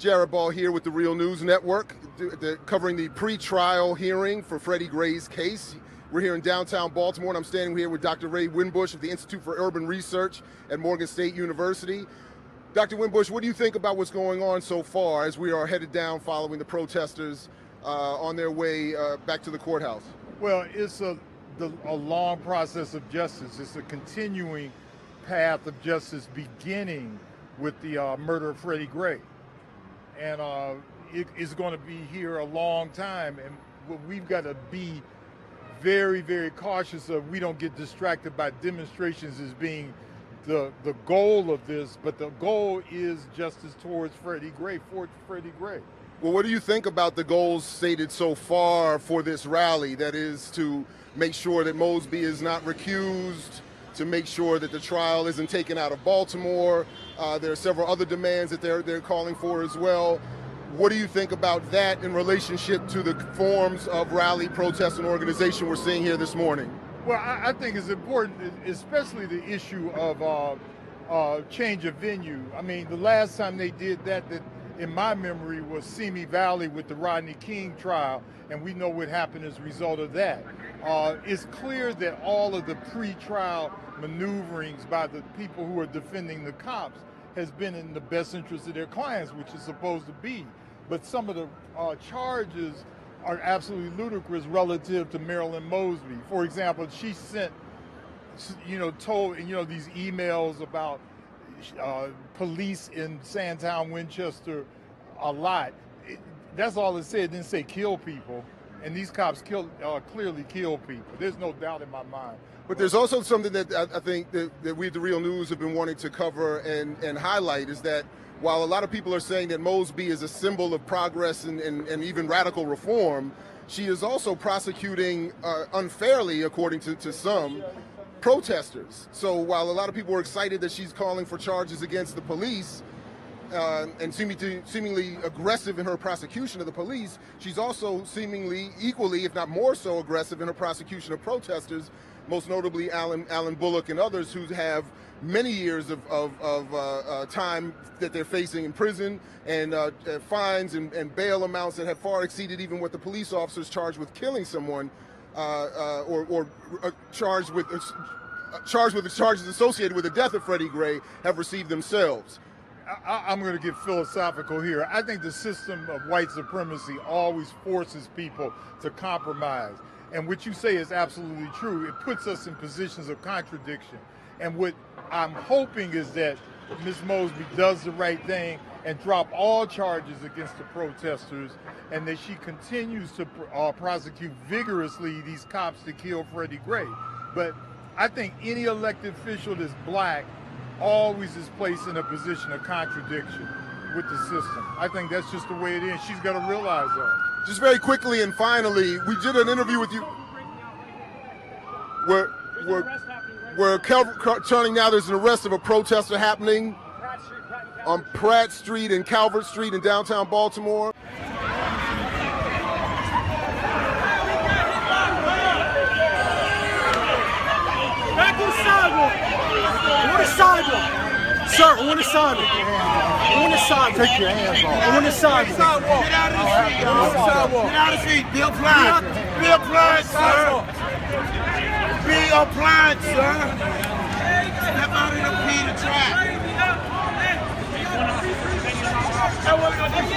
Jared Ball here with the Real News Network, covering the pre-trial hearing for Freddie Gray's case. We're here in downtown Baltimore, and I'm standing here with Dr. Ray Winbush of the Institute for Urban Research at Morgan State University. Dr. Winbush, what do you think about what's going on so far as we are headed down following the protesters on their way back to the courthouse? Well, it's a long process of justice. It's a continuing path of justice beginning with the murder of Freddie Gray. And it is going to be here a long time, and what we've got to be very, very cautious of, we don't get distracted by demonstrations as being the goal of this, but the goal is justice towards Freddie Gray, for Freddie Gray. Well, what do you think about the goals stated so far for this rally? That is to make sure that Mosby is not recused, to make sure that the trial isn't taken out of Baltimore. There are several other demands that they're calling for as well. What do you think about that in relationship to the forms of rally, protest, and organization we're seeing here this morning? Well, I think it's important, especially the issue of change of venue. I mean, the last time they did that in my memory was Simi Valley with the Rodney King trial, and we know what happened as a result of that. It's clear that all of the pre-trial maneuverings by the people who are defending the cops has been in the best interest of their clients, which is supposed to be. But some of the charges are absolutely ludicrous relative to Marilyn Mosby. For example, she sent, told, these emails about police in Sandtown, Winchester a lot. That's all it said. It didn't say kill people. And these cops clearly kill people. There's no doubt in my mind. But there's also something that I think that we at the Real News have been wanting to cover and highlight, is that while a lot of people are saying that Mosby is a symbol of progress and even radical reform, she is also prosecuting unfairly, according to some, protesters. So while a lot of people are excited that she's calling for charges against the police, and seemingly aggressive in her prosecution of the police, she's also seemingly equally, if not more so, aggressive in her prosecution of protesters, most notably Alan Bullock and others who have many years of time that they're facing in prison, and fines and bail amounts that have far exceeded even what the police officers charged with killing someone or charged with the charges associated with the death of Freddie Gray have received themselves. I'm going to get philosophical here. I think the system of white supremacy always forces people to compromise. And what you say is absolutely true. It puts us in positions of contradiction. And what I'm hoping is that Ms. Mosby does the right thing and drop all charges against the protesters, and that she continues to prosecute vigorously these cops that killed Freddie Gray. But I think any elected official that's black always is placed in a position of contradiction with the system. I think that's just the way it is. She's got to realize that. Just very quickly and finally, we did an interview with you. We're turning now. There's an arrest of a protester happening on Pratt Street and Calvert Street in downtown Baltimore. Back on the sidewalk. On the sidewalk. Sir, on the sidewalk. On the sidewalk. Take your hands off. On the sidewalk. Get out of the street. Get out of the street. Be applied. Be applied, sir. Be applied, sir. Step out of the P to track. I want to go to the